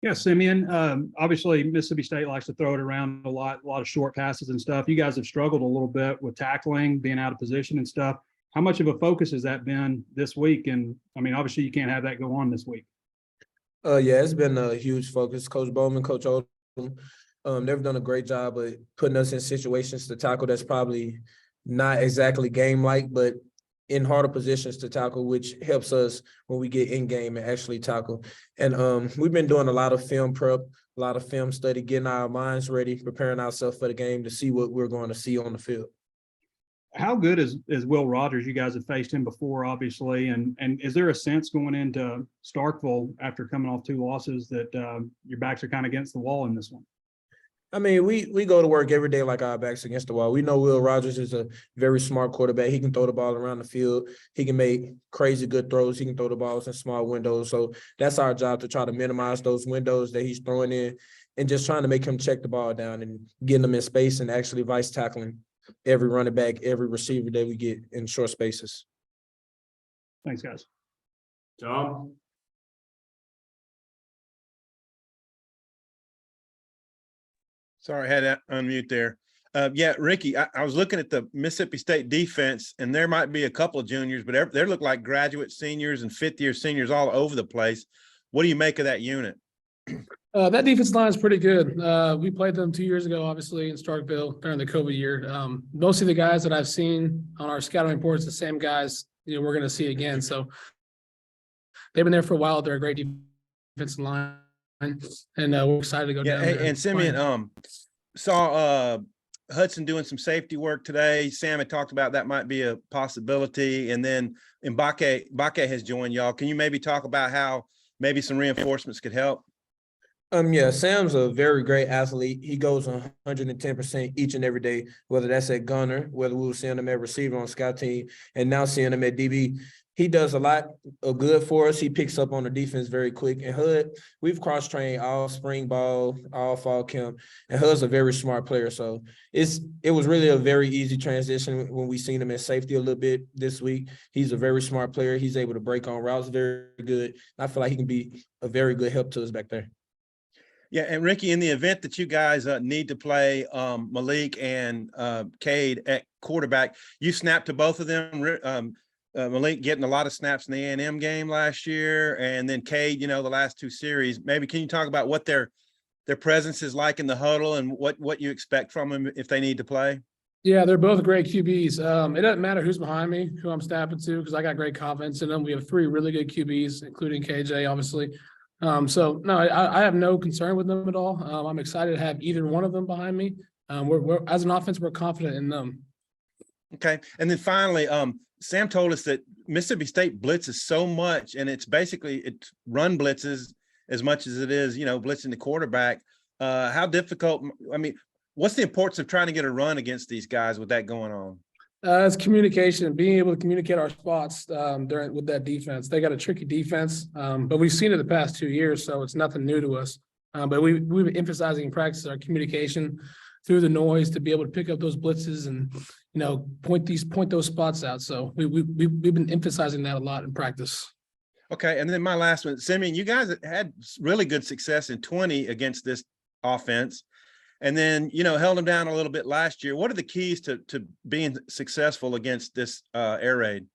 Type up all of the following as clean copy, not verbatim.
Yeah, Simeon. Obviously, Mississippi State likes to throw it around a lot of short passes and stuff. You guys have struggled a little bit with tackling, being out of position and stuff. How much of a focus has that been this week? And I mean, obviously, you can't have that go on this week. Yeah, it's been a huge focus. Coach Bowman, Coach Odom, they've done a great job of putting us in situations to tackle that's probably not exactly game-like, but in harder positions to tackle, which helps us when we get in game and actually tackle. And we've been doing a lot of film prep, a lot of film study, getting our minds ready, preparing ourselves for the game to see what we're going to see on the field. How good is Will Rogers? You guys have faced him before, obviously, and is there a sense going into Starkville after coming off 2 losses that your backs are kind of against the wall in this one? I mean, we go to work every day like our backs against the wall. We know Will Rogers is a very smart quarterback. He can throw the ball around the field. He can make crazy good throws. He can throw the balls in small windows. So that's our job, to try to minimize those windows that he's throwing in and just trying to make him check the ball down and getting them in space and actually vice tackling every running back, every receiver that we get in short spaces. Thanks, guys. Tom? Sorry, I had to unmute there. Yeah, Ricky, I was looking at the Mississippi State defense, and there might be a couple of juniors, but they look like graduate seniors and fifth-year seniors all over the place. What do you make of that unit? That defense line is pretty good. We played them 2 years ago, obviously, in Starkville during the COVID year. Most of the guys that I've seen on our scouting reports, the same guys, we're going to see again. So they've been there for a while. They're a great defensive line. And we're excited to go down there. And Simeon, saw Hudson doing some safety work today. Sam had talked about that might be a possibility. And then Mbake has joined y'all. Can you maybe talk about how maybe some reinforcements could help? Yeah, Sam's a very great athlete. He goes 110% each and every day, whether that's at gunner, whether we were seeing him at receiver on scout team, and now seeing him at DB. He does a lot of good for us. He picks up on the defense very quick. And Hud, we've cross-trained all spring ball, all fall camp, and Hud's a very smart player. So it was really a very easy transition when we seen him at safety a little bit this week. He's a very smart player. He's able to break on routes very good. I feel like he can be a very good help to us back there. Yeah, and Ricky, in the event that you guys need to play Malik and Cade at quarterback, you snapped to both of them. Malik getting a lot of snaps in the A&M game last year, and then Cade, the last 2 series. Maybe can you talk about what their presence is like in the huddle and what you expect from them if they need to play? Yeah, they're both great QBs. It doesn't matter who's behind me, who I'm snapping to, because I got great confidence in them. We have 3 really good QBs, including KJ, obviously. So no, I have no concern with them at all. I'm excited to have either one of them behind me. We're as an offense, we're confident in them. Okay, and then finally, Sam told us that Mississippi State blitzes so much, and it's run blitzes as much as it is, blitzing the quarterback. How difficult? I mean, what's the importance of trying to get a run against these guys with that going on? It's communication, being able to communicate our spots with that defense. They got a tricky defense, but we've seen it the past 2 years, so it's nothing new to us. But we've been emphasizing in practice our communication through the noise to be able to pick up those blitzes and point those spots out. So we've been emphasizing that a lot in practice. Okay, and then my last one, Simeon, you guys had really good success in 20 against this offense. And then, held them down a little bit last year. What are the keys to being successful against this air raid?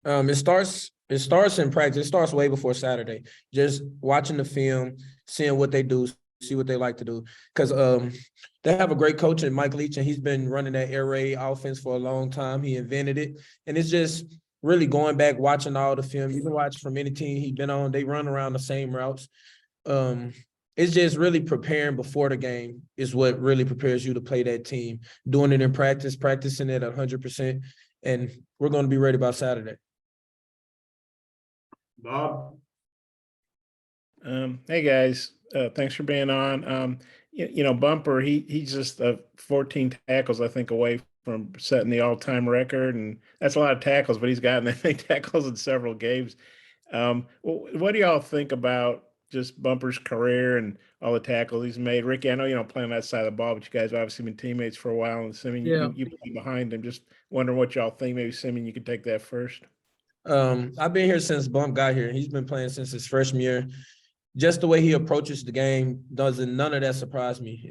It starts in practice. It starts way before Saturday. Just watching the film, seeing what they do, see what they like to do. Because they have a great coach in Mike Leach, and he's been running that air raid offense for a long time. He invented it. And it's just really going back, watching all the film. You can watch from any team he's been on. They run around the same routes. It's just really preparing before the game is what really prepares you to play that team. Doing it in practice, practicing it 100%, and we're going to be ready by Saturday. Bob? Hey, guys. Thanks for being on. Bumper, he's just 14 tackles, I think, away from setting the all-time record, and that's a lot of tackles, but he's gotten that many tackles in several games. What do y'all think about just Bumper's career and all the tackles he's made? Ricky, I know you don't play on that side of the ball, but you guys have obviously been teammates for a while, and Simeon, you play behind him. Just wondering what y'all think. Maybe Simeon, you could take that first. I've been here since Bump got here. He's been playing since his freshman year. just the way he approaches the game none of that surprise me.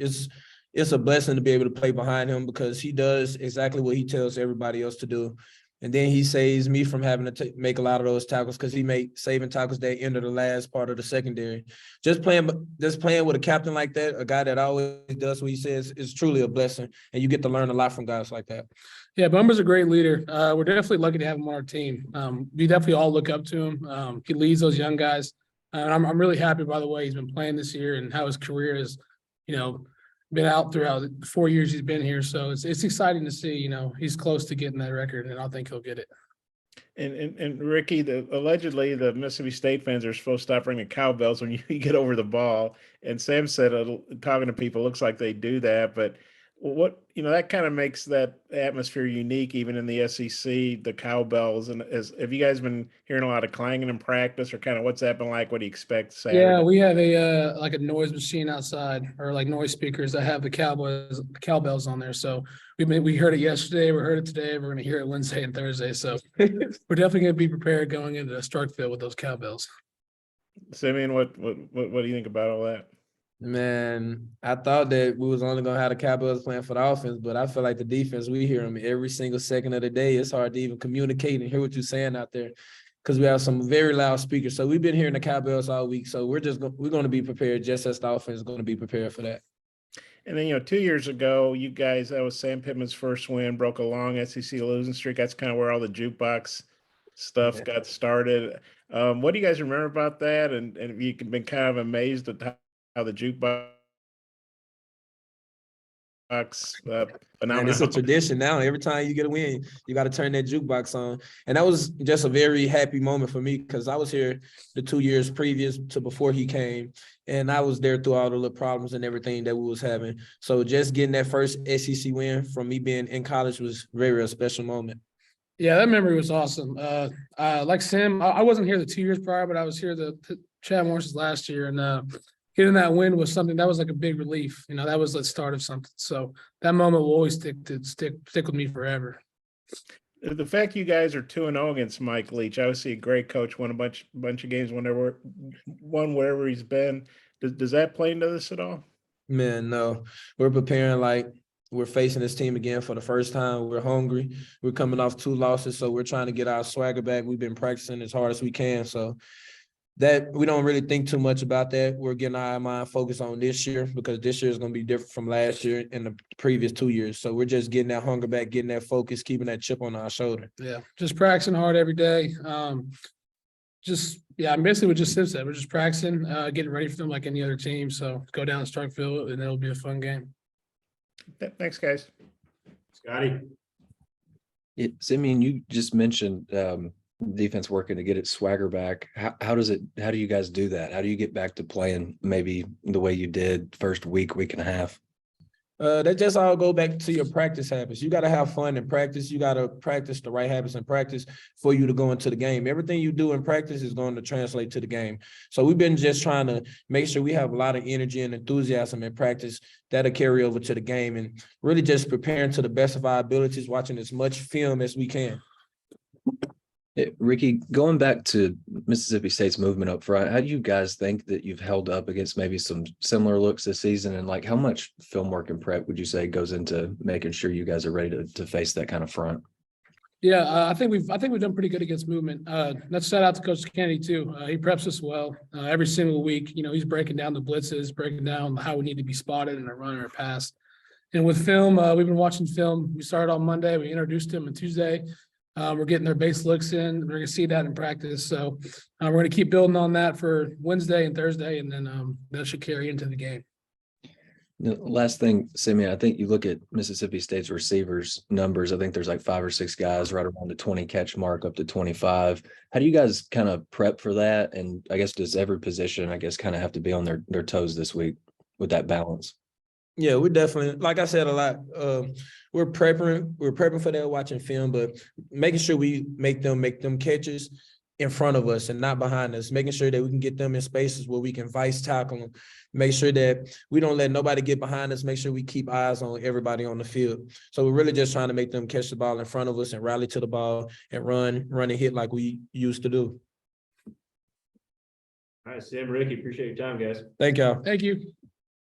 It's a blessing to be able to play behind him because he does exactly what he tells everybody else to do. And then he saves me from having to make a lot of those tackles because he made saving tackles that end of the last part of the secondary. Just playing with a captain like that, a guy that always does what he says, is truly a blessing. And you get to learn a lot from guys like that. Yeah, Bumper's a great leader. We're definitely lucky to have him on our team. We definitely all look up to him. He leads those young guys. And I'm really happy, by the way, he's been playing this year and how his career has, been out throughout the 4 years he's been here. So it's exciting to see, he's close to getting that record, and I think he'll get it. And Ricky, allegedly the Mississippi State fans are supposed to stop ringing cowbells when you get over the ball. And Sam said, talking to people, looks like they do that, but what that kind of makes that atmosphere unique, even in the SEC. The cowbells, and have you guys been hearing a lot of clanging in practice, or kind of what's that been like? What do you expect Saturday? Yeah, we have a like a noise machine outside, or like noise speakers that have the cowbells on there. So we heard it yesterday, we heard it today, we're going to hear it Wednesday and Thursday. So we're definitely going to be prepared going into Starkville with those cowbells. Simeon, what do you think about all that? Man, I thought that we was only gonna have the Cowboys playing for the offense, but I feel like the defense, we hear them every single second of the day. It's hard to even communicate and hear what you're saying out there because we have some very loud speakers. So we've been hearing the Cowboys all week. So we're going to be prepared just as the offense is going to be prepared for that. And then, 2 years ago, you guys, that was Sam Pittman's first win, broke a long SEC losing streak. That's kind of where all the jukebox stuff got started. What do you guys remember about that? And have you been kind of amazed at how the jukebox And it's a tradition now. Every time you get a win, you got to turn that jukebox on. And that was just a very happy moment for me because I was here the 2 years previous to before he came, and I was there through all the little problems and everything that we was having. So just getting that first SEC win from me being in college was very a special moment. Yeah, that memory was awesome. Like Sam, I wasn't here the 2 years prior, but I was here the Chad Morris's last year, and getting that win was something that was like a big relief. That was the start of something. So that moment will always stick with me forever. The fact you guys are 2-0 against Mike Leach, obviously a great coach, won a bunch of games wherever he's been. Does that play into this at all? Man, no. We're preparing like we're facing this team again for the first time. We're hungry. We're coming off 2 losses, so we're trying to get our swagger back. We've been practicing as hard as we can, so that we don't really think too much about that. We're getting our mind focused on this year because this year is going to be different from last year and the previous 2 years. So we're just getting that hunger back, getting that focus, keeping that chip on our shoulder. Yeah, just practicing hard every day. Basically what just Sim said. We're just practicing, getting ready for them like any other team. So go down to Starkville and it'll be a fun game. Thanks, guys. Scotty. Yeah, Simeon, you just mentioned defense working to get its swagger back. How do you guys do that? How do you get back to playing maybe the way you did first week and a half? That just all go back to your practice habits. You got to have fun in practice. You got to practice the right habits in practice for you to go into the game. Everything you do in practice is going to translate to the game. So we've been just trying to make sure we have a lot of energy and enthusiasm in practice that'll carry over to the game, and really just preparing to the best of our abilities, watching as much film as we can. Ricky, going back to Mississippi State's movement up front, how do you guys think that you've held up against maybe some similar looks this season? And like, how much film work and prep would you say goes into making sure you guys are ready to face that kind of front? Yeah, I think we've done pretty good against movement. Let's shout out to Coach Kennedy too. He preps us well every single week. He's breaking down the blitzes, breaking down how we need to be spotted in a run or a pass. And with film, we've been watching film. We started on Monday. We introduced him on Tuesday. We're getting their base looks in. We're going to see that in practice. So we're going to keep building on that for Wednesday and Thursday, and then that should carry into the game. Last thing, Simeon, I think you look at Mississippi State's receivers numbers. I think there's like 5 or 6 guys right around the 20 catch mark up to 25. How do you guys kind of prep for that? And I guess does every position, kind of have to be on their toes this week with that balance? Yeah, we're definitely, like I said a lot, we're prepping for that, watching film, but making sure we make them catches in front of us and not behind us, making sure that we can get them in spaces where we can vice tackle them, make sure that we don't let nobody get behind us, make sure we keep eyes on everybody on the field. So we're really just trying to make them catch the ball in front of us and rally to the ball and run and hit like we used to do. All right, Sam, Ricky, appreciate your time, guys. Thank y'all. Thank you.